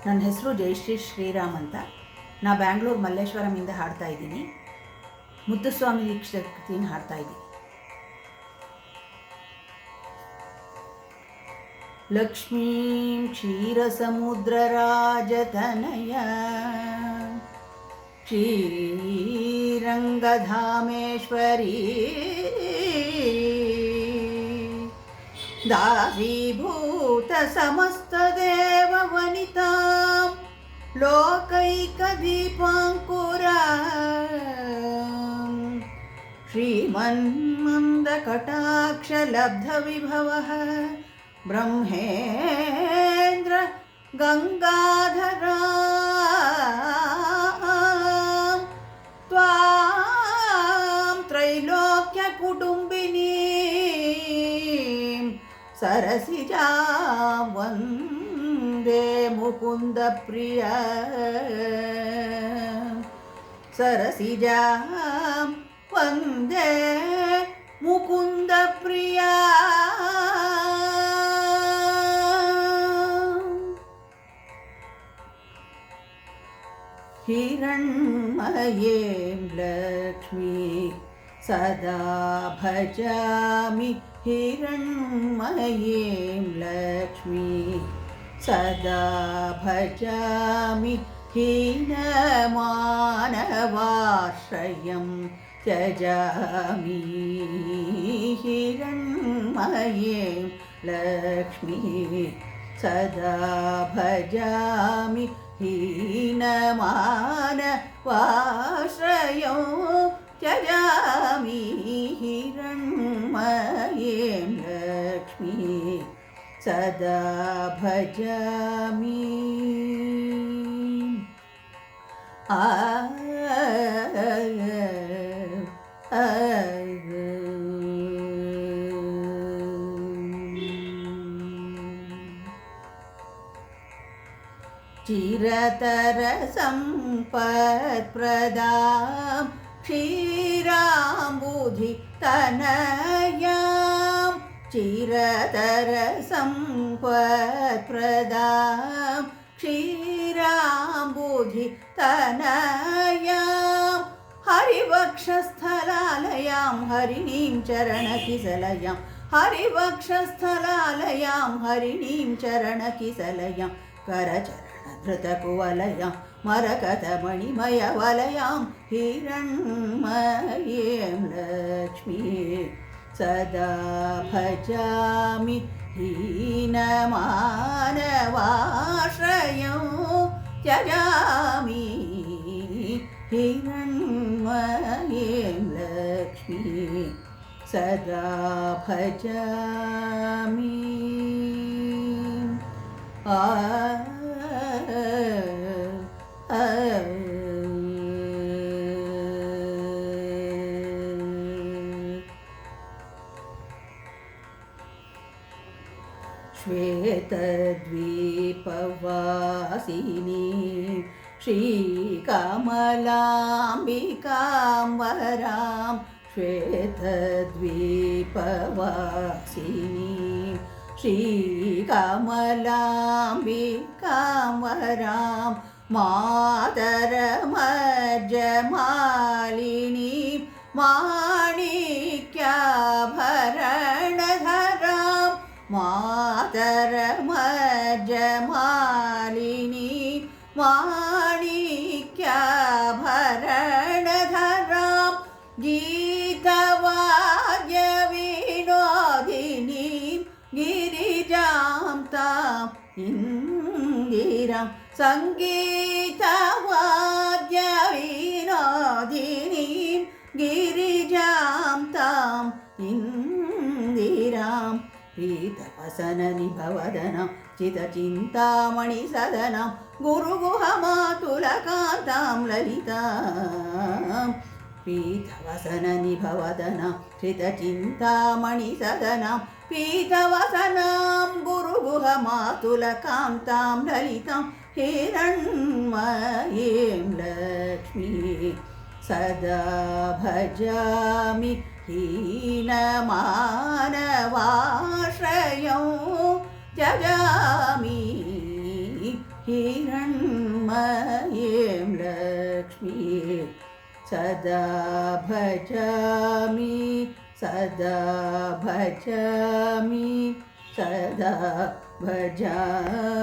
ನನ್ನ ಹೆಸರು ಜಯಶ್ರೀ ಶ್ರೀರಾಮ್ ಅಂತ. ನಾ ಬ್ಯಾಂಗ್ಳೂರು ಮಲ್ಲೇಶ್ವರಮಿಂದ ಹಾಡ್ತಾ ಇದ್ದೀನಿ. ಮುತ್ತುಸ್ವಾಮಿ ದೀಕ್ಷಿತಿನ ಹಾಡ್ತಾ ಇದ್ದೀನಿ. ಲಕ್ಷ್ಮೀಂ ಕ್ಷೀರಸಮುದ್ರರಾಜತನಯ ಶ್ರೀರಂಗಧಾಮೇಶ್ವರಿ दासीभूत समस्तदेववनितां लोकैकदीपाङ्कुरां श्रीमन्मन्दकटाक्षलब्धविभवः ब्रह्मेन्द्र गङ्गाधरा त्वां त्रैलोक्यकुटुम्बिनी सरसिजां वन्दे मुकुन्दप्रिया सरसिजां वन्दे मुकुन्दप्रिया हिरण्मयीं लक्ष्मी सदा भजामि हिरण्मयीं लक्ष्मी सदा भजामि हीनमानवाश्रयं त्यजामि हिरण्मयीं लक्ष्मी सदा भजामि हीनमानवाश्रयं त्यजामि हिरण्मयीं लक्ष्मी सदा भजामि। चिरतरसम्पत्प्रदां क्षीराम्बुधितनयां चिरतरसम्पत्प्रदां क्षीराम्बुधितनयां हरिवक्षस्थलालयां हरिणीं चरणकिसलयां हरिवक्षस्थलालयां हरिणीं चरणकिसलयां करचरणधृतकुवलयां मरकतमणिमयवलयां हिरण्मयीं लक्ष्मी सदा भजामि हीनमानवाश्रयं त्यजामि हिरण्मयीं लक्ष्मी सदा भजामि। श्वेतद्वीपवासिनी श्रीकमलाम्बिकां वरां श्वेतद्वीपवासिनी श्रीकमलाम्बिकां वरां मातरमज्जमालिनीं माणिक्याभरणधरां मातरमज्जमालिनीं माणिक्याभरणधरां गीतवाद्यविनोदिनीं गिरिजां ताम् इन्दिरां सङ्गीतवाद्यविनोदिनीं गिरिजां ताम् इन्दिरां पीतवसननिभवदनां चितचिन्तामणिसदनां गुरुगुहमातुलकान्तां ललितां पीतवसननिभवदनां चितचिन्तामणिसदनां पीतवसनां गुरुगुहमातुलकान्तां ललितां हिरण्मयीं लक्ष्मी सदा भजामि हीनमानवाश्रयं त्यजामि हिरण्मयीं लक्ष्मीं सदा भजामि सदा भजामि सदा भजामि।